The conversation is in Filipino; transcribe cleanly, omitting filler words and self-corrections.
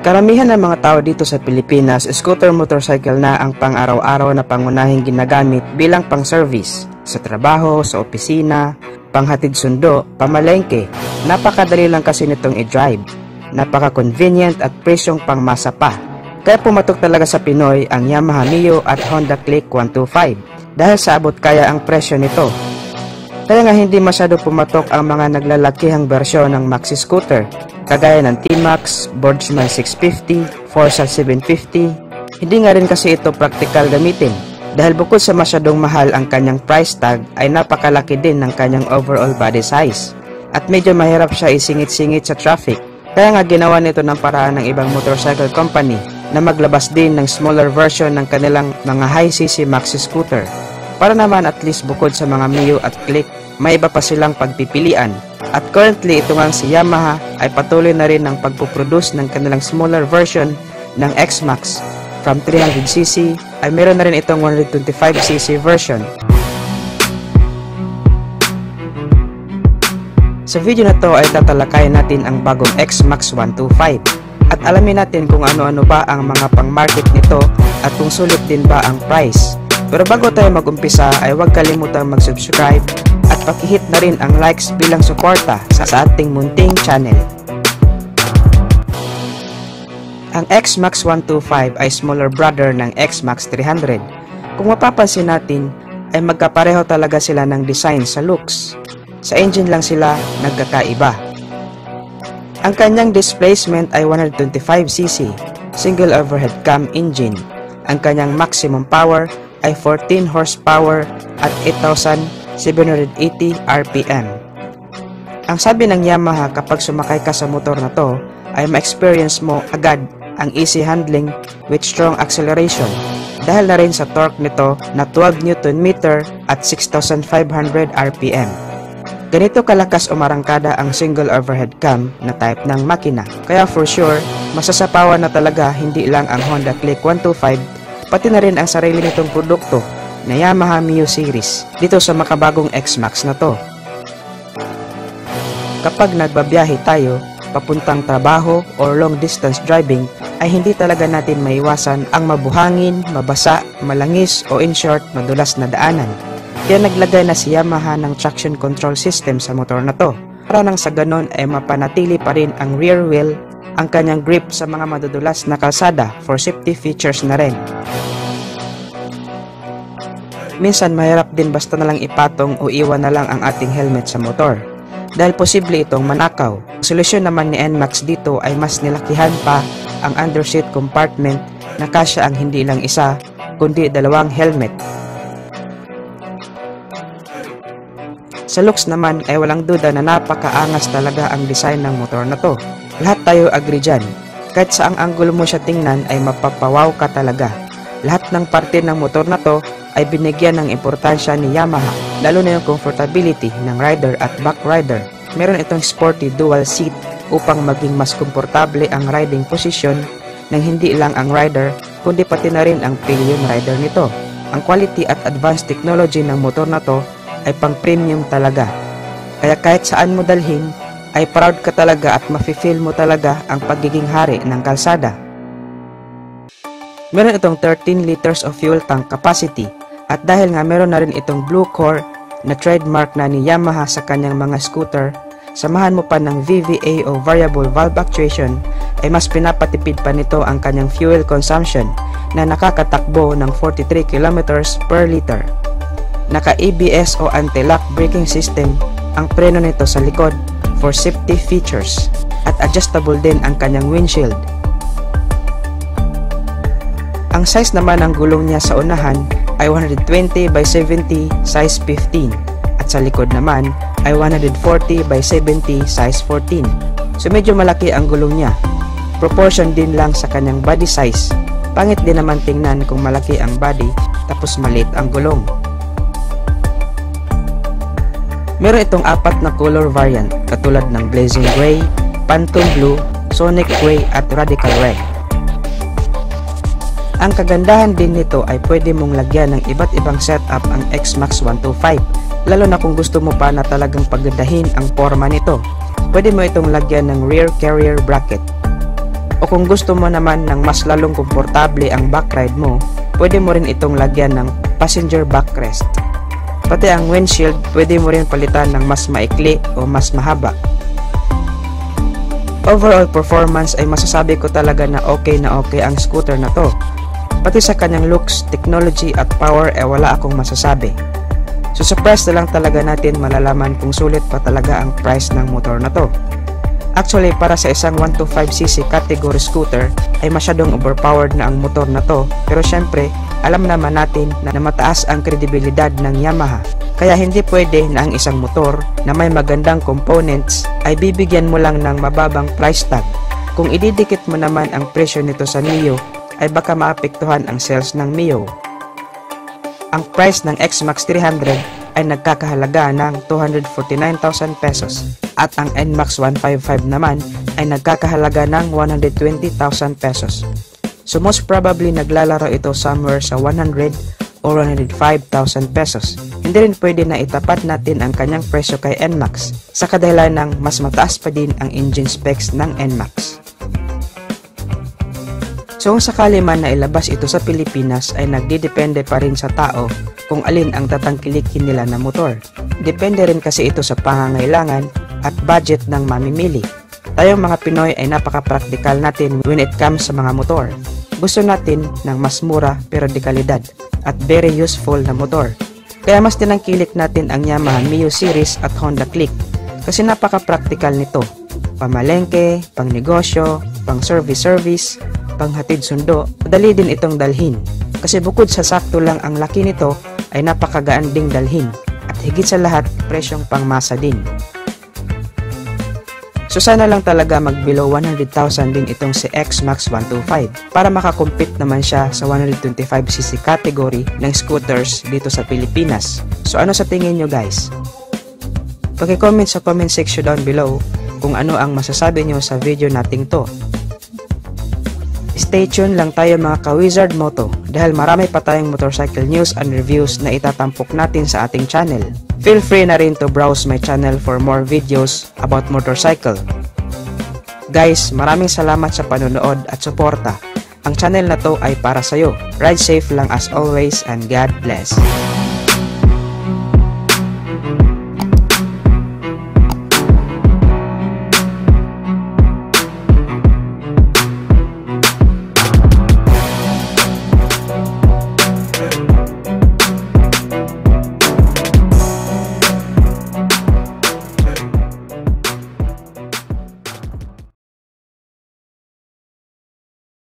Karamihan ng mga tao dito sa Pilipinas, scooter motorcycle na ang pang-araw-araw na pangunahing ginagamit bilang pang-service sa trabaho, sa opisina, panghatid sundo, pamalengke. Napakadali lang kasi nitong i-drive. Napaka-convenient at presyong pangmasa pa. Kaya pumatok talaga sa Pinoy ang Yamaha Mio at Honda Click 125 dahil sa abot kaya ang presyo nito. Kaya nga hindi masyado pumatok ang mga naglalakihang bersyon ng maxi scooter kagaya ng T-Max, Boardsman 650, Forza 750. Hindi nga rin kasi ito praktikal gamitin dahil bukod sa masyadong mahal ang kanyang price tag ay napakalaki din ng kanyang overall body size at medyo mahirap siya isingit-singit sa traffic. Kaya nga ginawa nito ng paraan ng ibang motorcycle company na maglabas din ng smaller version ng kanilang mga high-cc maxi scooter para naman at least bukod sa mga Mio at Click, may iba pa silang pagpipilian. At currently ito nga si Yamaha ay patuloy na rin ng pagpuproduce ng kanilang smaller version ng X-Max. From 300cc ay meron na rin itong 125cc version. Sa video na to ay tatalakayin natin ang bagong X-Max 125 at alamin natin kung ano-ano ba ang mga pang-market nito at kung sulit din ba ang price. Pero bago tayo mag-umpisa ay huwag kalimutang mag-subscribe at pakihit na rin ang likes bilang suporta sa ating munting channel. Ang X-Max 125 ay smaller brother ng X-Max 300. Kung mapapansin natin ay magkapareho talaga sila ng design sa looks. Sa engine lang sila nagkakaiba. Ang kanyang displacement ay 125cc, single overhead cam engine. Ang kanyang maximum power ay 14 horsepower at 8,780 RPM. Ang sabi ng Yamaha kapag sumakay ka sa motor na to ay ma-experience mo agad ang easy handling with strong acceleration dahil na rin sa torque nito na 12 Nm at 6,500 RPM. Ganito kalakas umarangkada ang single overhead cam na type ng makina. Kaya for sure, masasapawan na talaga hindi lang ang Honda Click 125 pati na rin ang sarili nitong produkto na Yamaha Mio series dito sa makabagong X-Max na to. Kapag nagbabiyahe tayo, papuntang trabaho or long distance driving, ay hindi talaga natin maiwasan ang mabuhangin, mabasa, malangis o in short, madulas na daanan. Kaya naglagay na si Yamaha ng traction control system sa motor na to para nang sa ganon ay mapanatili pa rin ang rear wheel, ang kanyang grip sa mga madudulas na kalsada for safety features na rin. Minsan mahirap din basta na lang ipatong o iwan na lang ang ating helmet sa motor dahil posible itong manakaw. Ang solusyon naman ni NMAX dito ay mas nilakihan pa ang underseat compartment na kasya ang hindi lang isa kundi dalawang helmet. Sa looks naman ay walang duda na napakaangas talaga ang design ng motor na to. Lahat tayo agree dyan. Kahit saang angulo mo siya tingnan ay mapapawaw ka talaga. Lahat ng parte ng motor na to ay binigyan ng importansya ni Yamaha, lalo na yung comfortability ng rider at back rider. Meron itong sporty dual seat upang maging mas komportable ang riding position ng hindi lang ang rider kundi pati na rin ang pillion rider nito. Ang quality at advanced technology ng motor na to ay pang premium talaga. Kaya kahit saan mo dalhin ay proud ka talaga at mafe-feel mo talaga ang pagiging hari ng kalsada. Meron itong 13 liters of fuel tank capacity at dahil nga meron na rin itong blue core na trademark na ni Yamaha sa kanyang mga scooter, samahan mo pa ng VVA o variable valve actuation ay mas pinapatipid pa nito ang kanyang fuel consumption na nakakatakbo ng 43 kilometers per liter. Naka-ABS o anti-lock braking system ang preno nito sa likod for safety features at adjustable din ang kanyang windshield. Ang size naman ng gulong niya sa unahan ay 120 by 70 size 15 at sa likod naman ay 140 by 70 size 14. So medyo malaki ang gulong niya. Proportion din lang sa kanyang body size. Pangit din naman tingnan kung malaki ang body tapos maliit ang gulong. Meron itong 4 na color variant katulad ng Blazing Gray, Phantom Blue, Sonic Gray at Radical Red. Ang kagandahan din nito ay pwede mong lagyan ng iba't ibang setup ang X-Max 125, lalo na kung gusto mo pa na talagang pagandahin ang forma nito. Pwede mo itong lagyan ng rear carrier bracket. O kung gusto mo naman ng mas lalong komportable ang backride mo, pwede mo rin itong lagyan ng passenger backrest. Pati ang windshield, pwede mo rin palitan ng mas maikli o mas mahaba. Overall performance ay masasabi ko talaga na okay ang scooter na to. Pati sa kanyang looks, technology at power ay wala akong masasabi. So sa price na lang talaga natin malalaman kung sulit pa talaga ang price ng motor na to. Actually, para sa isang 125cc category scooter ay masyadong overpowered na ang motor na to, pero syempre alam naman natin na mataas ang kredibilidad ng Yamaha. Kaya hindi pwede na ang isang motor na may magandang components ay bibigyan mo lang ng mababang price tag. Kung ididikit mo naman ang presyo nito sa Mio ay baka maapektuhan ang sales ng Mio. Ang price ng X-Max 300 ay nagkakahalaga ng 249,000 pesos at ang NMAX 155 naman ay nagkakahalaga ng 120,000 pesos. So most probably naglalaro ito somewhere sa 100 or 105,000 pesos. Hindi rin pwede na itapat natin ang kanyang presyo kay NMAX sa kadahilan ng mas mataas pa din ang engine specs ng NMAX. So kung sakali man na ilabas ito sa Pilipinas ay nagdidepende pa rin sa tao kung alin ang tatangkilikin nila na motor. Depende rin kasi ito sa pangangailangan at budget ng mamimili. Tayong mga Pinoy ay napaka-practical natin when it comes sa mga motor. Gusto natin ng mas mura pero de kalidad at very useful na motor. Kaya mas tinangkilik natin ang Yamaha Mio Series at Honda Click kasi napaka-practical nito. Pamalengke, pang negosyo, pang service, panghatid sundo, madali din itong dalhin. Kasi bukod sa sakto lang ang laki nito, ay napakagaan ding dalhin. At higit sa lahat, presyong pangmasa din. So sana lang talaga mag below 100,000 din itong si X-Max 125 para makakompete naman siya sa 125cc category ng scooters dito sa Pilipinas. So ano sa tingin nyo guys? Paki-comment sa comment section down below kung ano ang masasabi nyo sa video nating to. Stay tuned lang tayo mga ka-Wizard Moto dahil marami pa tayong motorcycle news and reviews na itatampok natin sa ating channel. Feel free na rin to browse my channel for more videos about motorcycle. Guys, maraming salamat sa panonood at suporta. Ang channel na to ay para sa'yo. Ride safe lang as always and God bless.